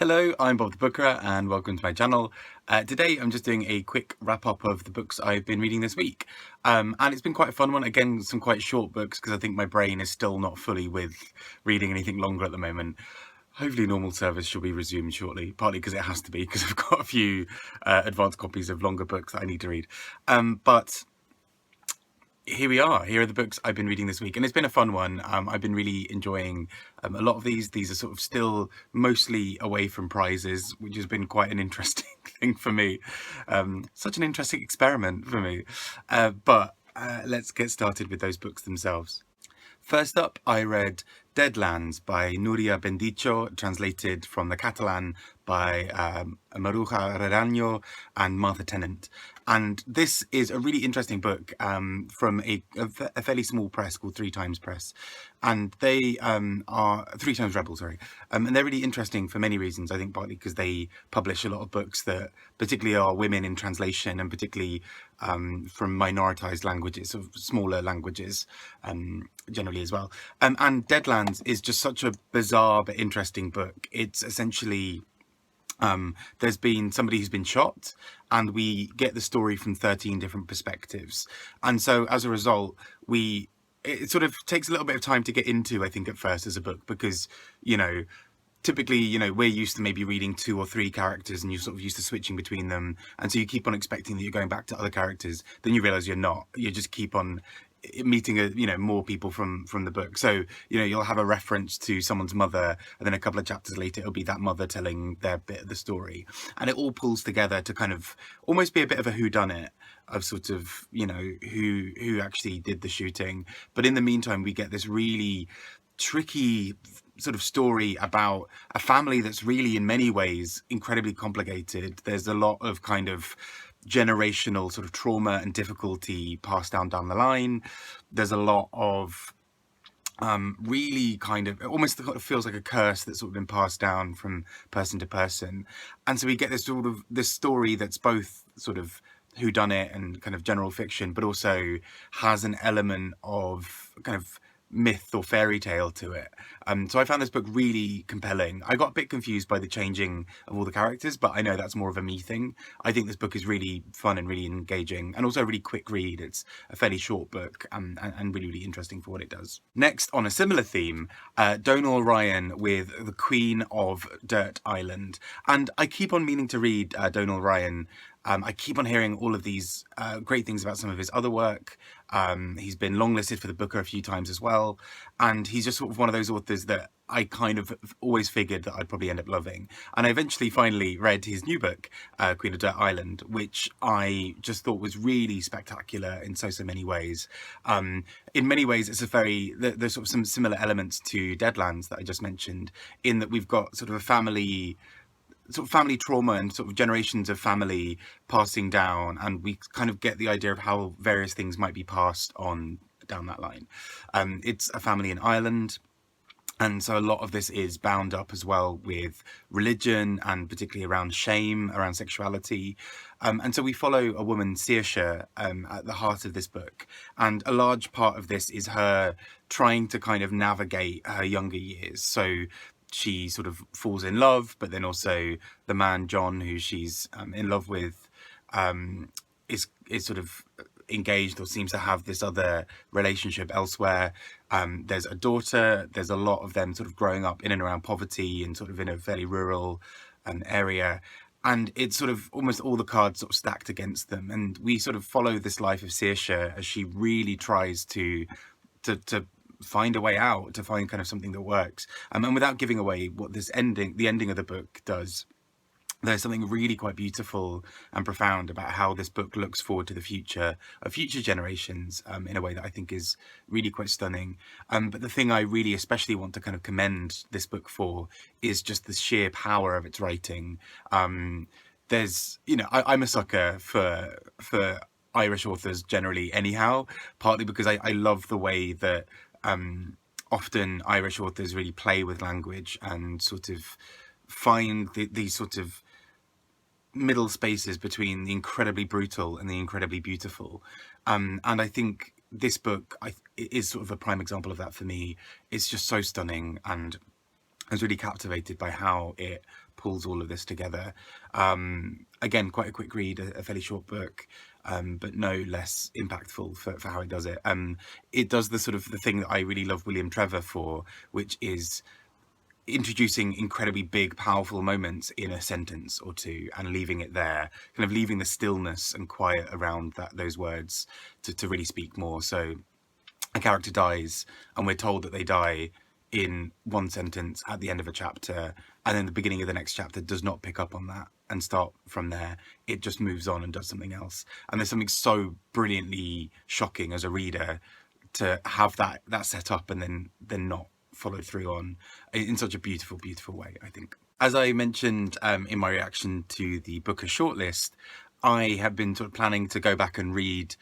Hello, I'm Bob the Booker and welcome to my channel. Today I'm just doing a quick wrap up of the books I've been reading this week. And it's been quite a fun one. Again, some quite short books because I think my brain is still not fully with reading anything longer at the moment. Hopefully normal service should be resumed shortly, partly because it has to be because I've got a few advanced copies of longer books that I need to read. But here we are. Here are the books I've been reading this week, and it's been a fun one. I've been really enjoying a lot of these. These are sort of still mostly away from prizes, which has been quite an interesting thing for me. Such an interesting experiment for me. But let's get started with those books themselves. First up, I read Deadlands by Nuria Bendicho, translated from the Catalan by Maruxa Relaño and Martha Tennent. And this is a really interesting book from a fairly small press called Three Times Press. And they are Three Times Rebel, sorry. And they're really interesting for many reasons, I think partly because they publish a lot of books that particularly are women in translation and particularly from minoritized languages, sort of smaller languages generally as well. And Deadlands is just such a bizarre but interesting book. It's essentially there's been somebody who's been shot and we get the story from 13 different perspectives, and so as a result it sort of takes a little bit of time to get into, I think, at first as a book, because typically we're used to maybe reading 2 or 3 characters and you're sort of used to switching between them, and so you keep on expecting that you're going back to other characters, then you realize you're not. You just keep on meeting more people from the book. So you'll have a reference to someone's mother, and then a couple of chapters later it'll be that mother telling their bit of the story, and it all pulls together to kind of almost be a bit of a whodunit of sort of who actually did the shooting. But in the meantime we get this really tricky sort of story about a family that's really in many ways incredibly complicated. There's a lot of kind of generational sort of trauma and difficulty passed down the line. There's a lot of really kind of, it almost feels like a curse that's sort of been passed down from person to person. And so we get this sort of this story that's both sort of whodunit and kind of general fiction, but also has an element of kind of myth or fairy tale to it. So I found this book really compelling. I got a bit confused by the changing of all the characters, but I know that's more of a me thing. I think this book is really fun and really engaging, and also a really quick read. It's a fairly short book and really, really interesting for what it does. Next, on a similar theme, Donal Ryan with The Queen of Dirt Island. And I keep on meaning to read Donal Ryan. I keep on hearing all of these great things about some of his other work. He's been longlisted for the Booker a few times as well, and he's just sort of one of those authors that I kind of always figured that I'd probably end up loving. And I eventually finally read his new book, Queen of Dirt Island, which I just thought was really spectacular in so many ways. In many ways it's a very, there's sort of some similar elements to Deadlands that I just mentioned, in that we've got sort of a family trauma and sort of generations of family passing down, and we kind of get the idea of how various things might be passed on down that line. It's a family in Ireland, and so a lot of this is bound up as well with religion, and particularly around shame, around sexuality. And so we follow a woman, Saoirse, at the heart of this book. And a large part of this is her trying to kind of navigate her younger years. So she sort of falls in love, but then also the man, John, who she's in love with, is sort of engaged or seems to have this other relationship elsewhere. There's a daughter. There's a lot of them sort of growing up in and around poverty and sort of in a fairly rural area. And it's sort of almost all the cards sort of stacked against them. And we sort of follow this life of Saoirse as she really tries to find a way out, to find kind of something that works. And without giving away what the ending of the book does, there's something really quite beautiful and profound about how this book looks forward to the future of future generations in a way that I think is really quite stunning. But the thing I really especially want to kind of commend this book for is just the sheer power of its writing. There's, I'm a sucker for Irish authors generally anyhow, partly because I love the way that often Irish authors really play with language and sort of find these sort of middle spaces between the incredibly brutal and the incredibly beautiful. And I think this book is sort of a prime example of that for me. It's just so stunning, and I was really captivated by how it pulls all of this together. Again, quite a quick read, a fairly short book, but no less impactful for how it does it. It does the sort of the thing that I really love William Trevor for, which is introducing incredibly big, powerful moments in a sentence or two and leaving it there, kind of leaving the stillness and quiet around those words to really speak more. So a character dies and we're told that they die in one sentence at the end of a chapter, and then the beginning of the next chapter does not pick up on that and start from there. It just moves on and does something else. And there's something so brilliantly shocking as a reader to have that set up and then not followed through on in such a beautiful way, I think. As I mentioned in my reaction to the Booker shortlist, I have been sort of planning to go back and read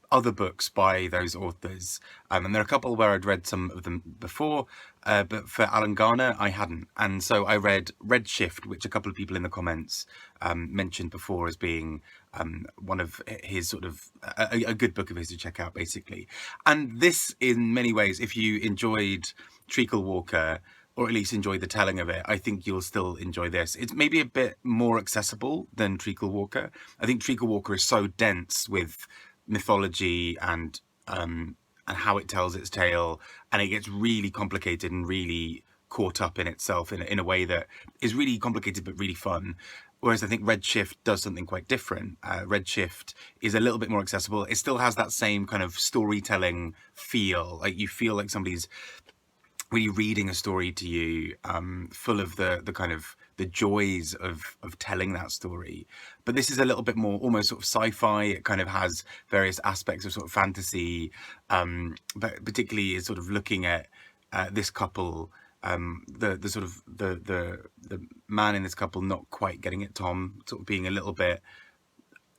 other books by those authors, and there are a couple where I'd read some of them before, but for Alan Garner I hadn't. And so I read Redshift, which a couple of people in the comments mentioned before as being one of his sort of a good book of his to check out, basically. And this, in many ways, if you enjoyed Treacle Walker, or at least enjoy the telling of it, I think you'll still enjoy this. It's maybe a bit more accessible than Treacle Walker. I think Treacle Walker is so dense with mythology and how it tells its tale, and it gets really complicated and really caught up in itself in a way that is really complicated but really fun. Whereas I think Redshift does something quite different. Redshift is a little bit more accessible. It still has that same kind of storytelling feel. Like you feel like somebody's really reading a story to you, full of the kind of the joys of telling that story. But this is a little bit more almost sort of sci-fi. It kind of has various aspects of sort of fantasy, but particularly is sort of looking at this couple, the sort of the man in this couple not quite getting it, Tom, sort of being a little bit,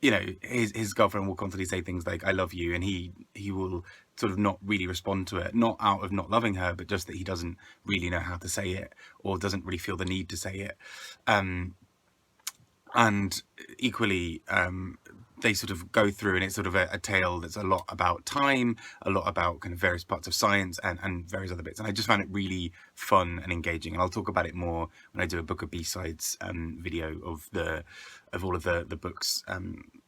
you know, his girlfriend will constantly say things like "I love you," and he will sort of not really respond to it, not out of not loving her, but just that he doesn't really know how to say it, or doesn't really feel the need to say it. And equally, they sort of go through, and it's sort of a tale that's a lot about time, a lot about kind of various parts of science and various other bits. And I just found it really fun and engaging. And I'll talk about it more when I do a Book of B-Sides video of all of the books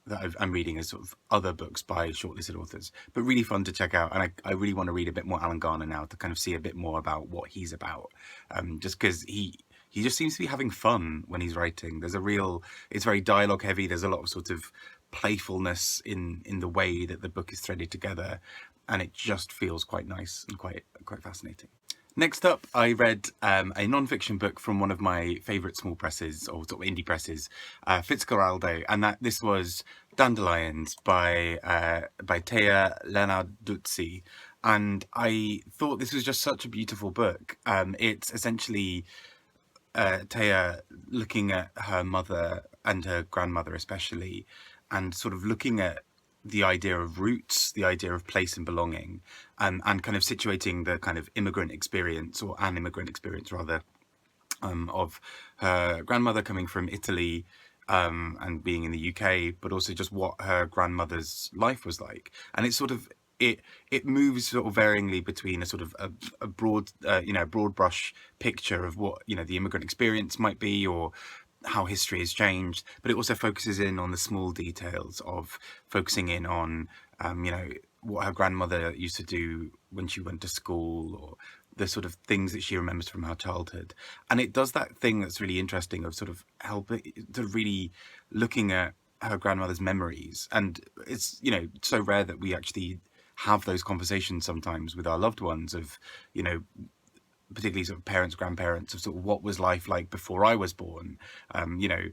that I'm reading as sort of other books by shortlisted authors. But really fun to check out. And I really want to read a bit more Alan Garner now to kind of see a bit more about what he's about, just because he just seems to be having fun when he's writing. It's very dialogue heavy. There's a lot of sort of playfulness in the way that the book is threaded together, and it just feels quite nice and quite fascinating. Next up, I read a non-fiction book from one of my favourite small presses, or sort of indie presses, Fitzcarraldo, and this was Dandelions by Thea Lenarduzzi. And I thought this was just such a beautiful book. It's essentially Thea looking at her mother and her grandmother especially, and sort of looking at the idea of roots, the idea of place and belonging, and kind of situating the kind of immigrant experience, or an immigrant experience rather, of her grandmother coming from Italy and being in the UK, but also just what her grandmother's life was like. And it's sort of it moves sort of varyingly between a sort of a broad broad brush picture of what, you know, the immigrant experience might be, or how history has changed, but it also focuses in on the small details of focusing in on what her grandmother used to do when she went to school, or the sort of things that she remembers from her childhood. And it does that thing that's really interesting of sort of really looking at her grandmother's memories. And it's, you know, so rare that we actually have those conversations sometimes with our loved ones of, you know, particularly sort of parents, grandparents, of sort of what was life like before I was born. You know,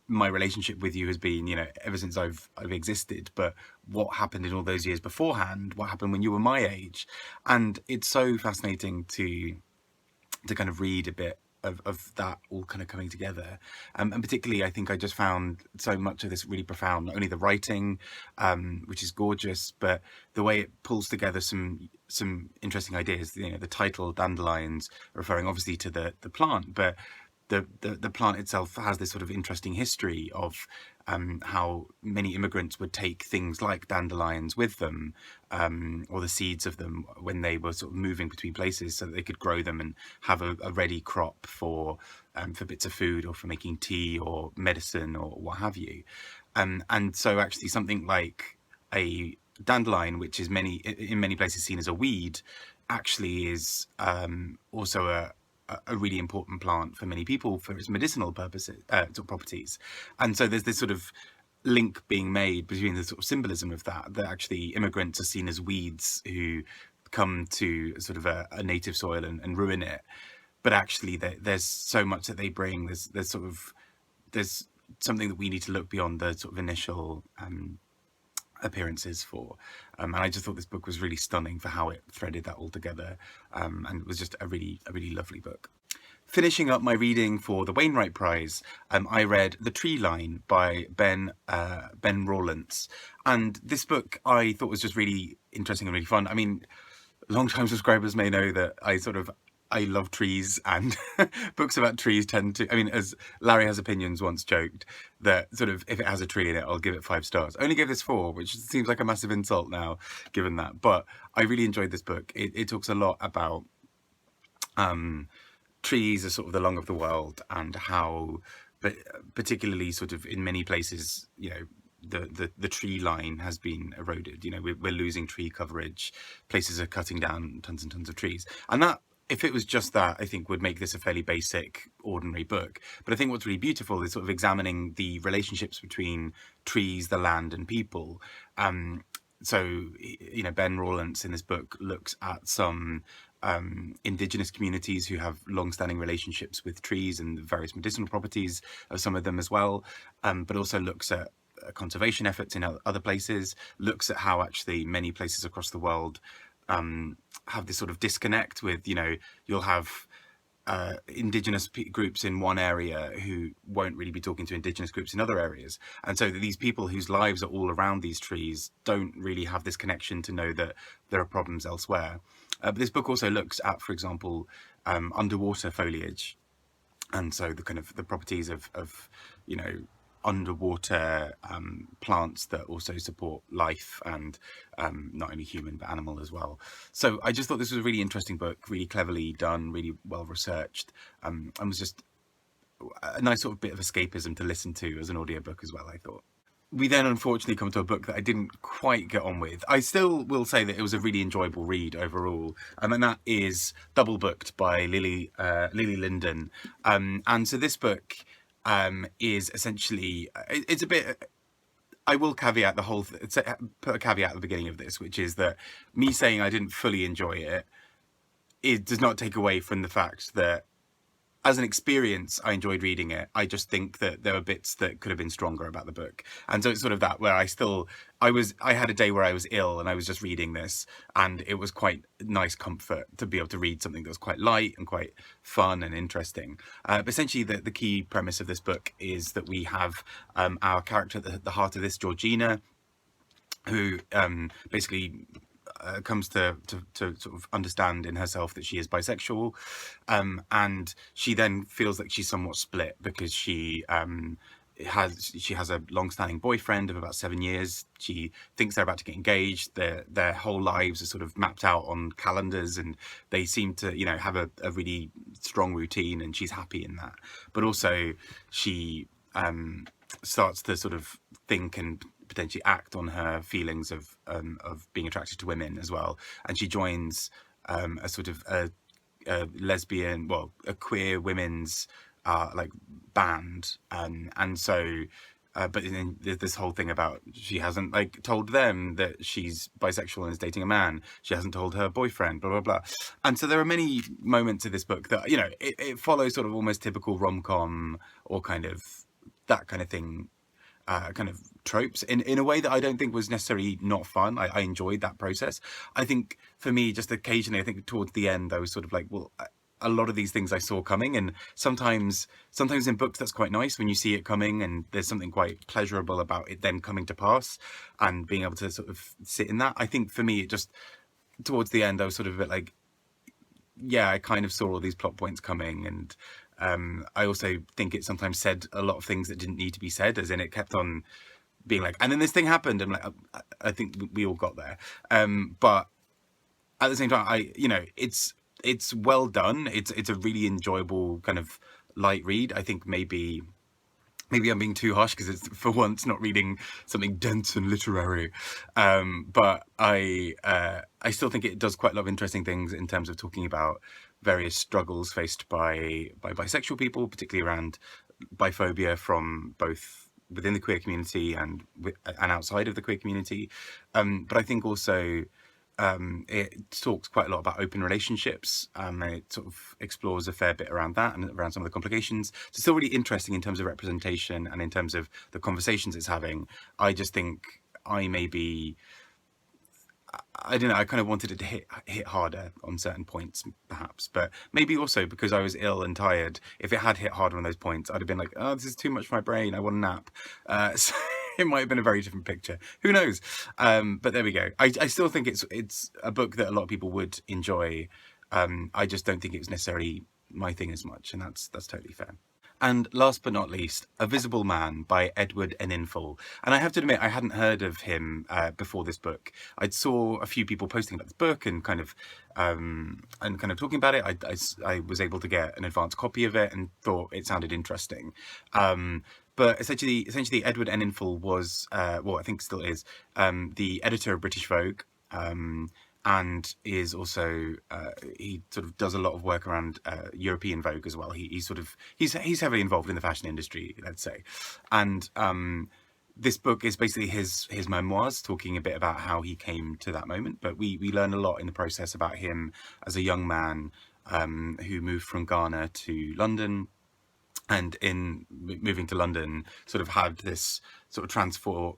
my relationship with you has been, you know, ever since I've existed, but what happened in all those years beforehand? What happened when you were my age? And it's so fascinating to kind of read a bit of that all kind of coming together, and particularly I think I just found so much of this really profound. Not only the writing, which is gorgeous, but the way it pulls together some interesting ideas. You know, the title Dandelions referring obviously to the plant, but the plant itself has this sort of interesting history of how many immigrants would take things like dandelions with them, or the seeds of them, when they were sort of moving between places, so that they could grow them and have a ready crop for bits of food, or for making tea or medicine or what have you. And so actually something like a dandelion, which is in many places seen as a weed, actually is also a really important plant for many people for its medicinal purposes, sort of properties. And so there's this sort of link being made between the sort of symbolism of that actually immigrants are seen as weeds who come to sort of a native soil and ruin it. But actually there's so much that they bring. There's something that we need to look beyond the sort of initial appearances for, and I just thought this book was really stunning for how it threaded that all together, and it was just a really lovely book. Finishing up my reading for the Wainwright Prize, I read The Treeline by Ben Rawlence, and this book I thought was just really interesting and really fun. I mean, long-time subscribers may know that I love trees, and books about trees tend to, I mean, as Larry Has Opinions once joked, that sort of if it has a tree in it, I'll give it 5 stars. I only gave this 4, which seems like a massive insult now, given that. But I really enjoyed this book. It talks a lot about trees as sort of the lung of the world, and how, but particularly sort of in many places, you know, the tree line has been eroded. You know, we're losing tree coverage. Places are cutting down tons and tons of trees, and that, if it was just that, I think would make this a fairly basic, ordinary book. But I think what's really beautiful is sort of examining the relationships between trees, the land, and people. So, you know, Ben Rawlence in this book looks at some indigenous communities who have long-standing relationships with trees and the various medicinal properties of some of them as well, but also looks at conservation efforts in other places, looks at how actually many places across the world have this sort of disconnect with, you know, you'll have indigenous groups in one area who won't really be talking to indigenous groups in other areas, and so these people whose lives are all around these trees don't really have this connection to know that there are problems elsewhere. But this book also looks at, for example, underwater foliage, and so the kind of the properties of you know, underwater plants that also support life, and not only human but animal as well. So I just thought this was a really interesting book, really cleverly done, really well researched, and was just a nice sort of bit of escapism to listen to as an audiobook as well, I thought. We then unfortunately come to a book that I didn't quite get on with. I still will say that it was a really enjoyable read overall, and that is Double Booked by Lily Lindon. And so this book is essentially, it's a bit, I will caveat the whole put a caveat at the beginning of this, which is that me saying I didn't fully enjoy it, it does not take away from the fact that as an experience, I enjoyed reading it. I just think that there were bits that could have been stronger about the book. And so it's sort of that where I had a day where I was ill and I was just reading this, and it was quite nice comfort to be able to read something that was quite light and quite fun and interesting. But essentially the key premise of this book is that we have our character at the heart of this, Georgina, who basically comes to sort of understand in herself that she is bisexual, and she then feels like she's somewhat split because she has a long-standing boyfriend of about 7 years. She thinks they're about to get engaged. Their whole lives are sort of mapped out on calendars, and they seem to, you know, have a really strong routine, and she's happy in that. But also she starts to sort of think and potentially act on her feelings of being attracted to women as well, and she joins a sort of a lesbian, well, a queer women's like band, and so but then there's this whole thing about she hasn't like told them that she's bisexual and is dating a man. She hasn't told her boyfriend, blah blah blah. And so there are many moments of this book that, you know, it follows sort of almost typical rom-com or kind of that kind of thing, kind of tropes in a way that I don't think was necessarily not fun. I enjoyed that process. I think for me, just occasionally, I think towards the end, I was sort of like, well, a lot of these things I saw coming, and sometimes in books that's quite nice when you see it coming, and there's something quite pleasurable about it then coming to pass and being able to sort of sit in that. I think for me, it just towards the end, I was sort of a bit like, yeah, I kind of saw all these plot points coming, and I also think it sometimes said a lot of things that didn't need to be said, as in it kept on being like, and then this thing happened. I'm like, I think we all got there. But at the same time, it's well done. It's a really enjoyable kind of light read. I think maybe I'm being too harsh because it's for once not reading something dense and literary, but I still think it does quite a lot of interesting things in terms of talking about various struggles faced by bisexual people, particularly around biphobia from both within the queer community and outside of the queer community. But I think also it talks quite a lot about open relationships. And it sort of explores a fair bit around that and around some of the complications. So it's still really interesting in terms of representation and in terms of the conversations it's having. I just think I don't know, I kind of wanted it to hit harder on certain points, perhaps. But maybe also because I was ill and tired, if it had hit harder on those points, I'd have been like, oh, this is too much for my brain, I want a nap. So it might have been a very different picture. Who knows? But there we go. I still think it's a book that a lot of people would enjoy. I just don't think it was necessarily my thing as much, and that's totally fair. And last but not least, A Visible Man by Edward Enninful. And I have to admit, I hadn't heard of him before this book. I'd saw a few people posting about this book and kind of talking about it. I was able to get an advance copy of it and thought it sounded interesting. But essentially, Edward Enninful was, well, I think still is, the editor of British Vogue. And is also he sort of does a lot of work around European Vogue as well. He's heavily involved in the fashion industry, let's say, and this book is basically his memoirs, talking a bit about how he came to that moment. But we learn a lot in the process about him as a young man who moved from Garner to London. And in moving to London, sort of had this sort of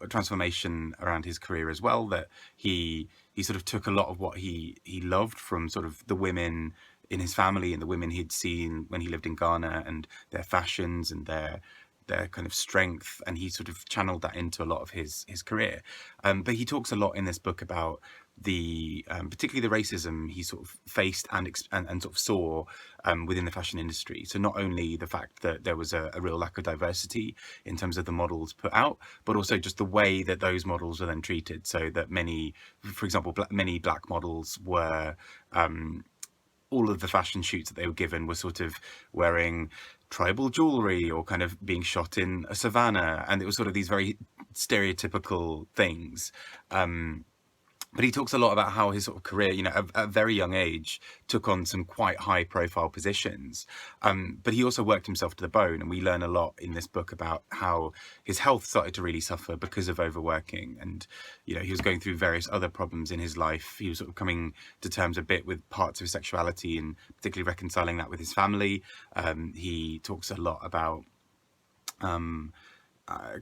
transformation around his career as well, that he sort of took a lot of what he loved from sort of the women in his family and the women he'd seen when he lived in Ghana and their fashions and their kind of strength, and he sort of channeled that into a lot of his career. But he talks a lot in this book about the particularly the racism he sort of faced and sort of saw within the fashion industry. So not only the fact that there was a real lack of diversity in terms of the models put out, but also just the way that those models were then treated. So that many, for example, many black models were all of the fashion shoots that they were given were sort of wearing tribal jewelry or kind of being shot in a savannah, and it was sort of these very stereotypical things. But he talks a lot about how his sort of career, at a very young age, took on some quite high profile positions. But he also worked himself to the bone. And we learn a lot in this book about how his health started to really suffer because of overworking. And, he was going through various other problems in his life. He was sort of coming to terms a bit with parts of his sexuality and particularly reconciling that with his family. He talks a lot about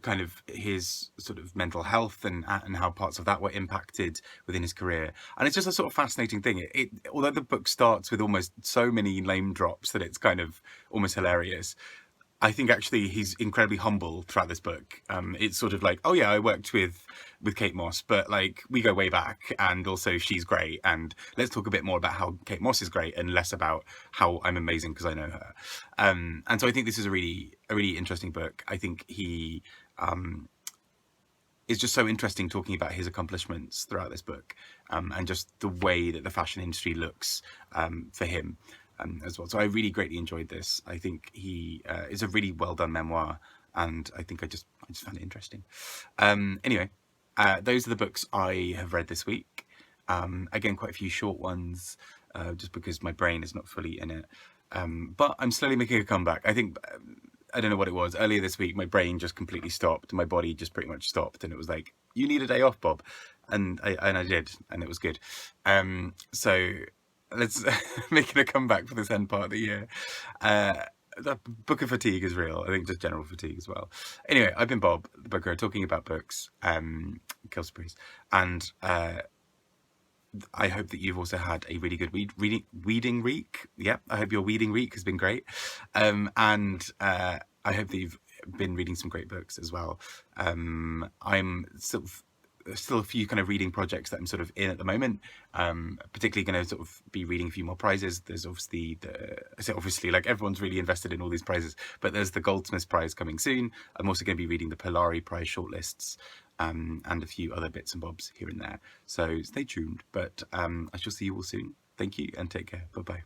kind of his sort of mental health and how parts of that were impacted within his career. And it's just a sort of fascinating thing. Although the book starts with almost so many name drops that it's kind of almost hilarious, I think actually he's incredibly humble throughout this book. It's sort of like, oh yeah, I worked with Kate Moss, but like we go way back, and also she's great, and let's talk a bit more about how Kate Moss is great and less about how I'm amazing because I know her. And so I think this is a really interesting book. I think he is just so interesting talking about his accomplishments throughout this book, and just the way that the fashion industry looks for him. As well. So I really greatly enjoyed this. I think he is a really well done memoir, and I think I just found it interesting. Anyway, those are the books I have read this week. Again, quite a few short ones, just because my brain is not fully in it. But I'm slowly making a comeback. I think, I don't know what it was, earlier this week my brain just completely stopped. My body just pretty much stopped, and it was like, you need a day off, Bob. And I did, and it was good. So let's making a comeback for this end part of the year. The book of fatigue is real. I think just general fatigue as well. Anyway, I've been Bob, the booker, talking about books, Kelsey's, and I hope that you've also had a really good weeding week. Yeah, I hope your weeding week has been great, and I hope that you've been reading some great books as well. I'm sort of still a few kind of reading projects that I'm sort of in at the moment. Particularly going to sort of be reading a few more prizes. There's obviously obviously like everyone's really invested in all these prizes, but there's the Goldsmiths Prize coming soon. I'm also going to be reading the Polari Prize shortlists, and a few other bits and bobs here and there. So stay tuned. But I shall see you all soon. Thank you and take care. Bye bye.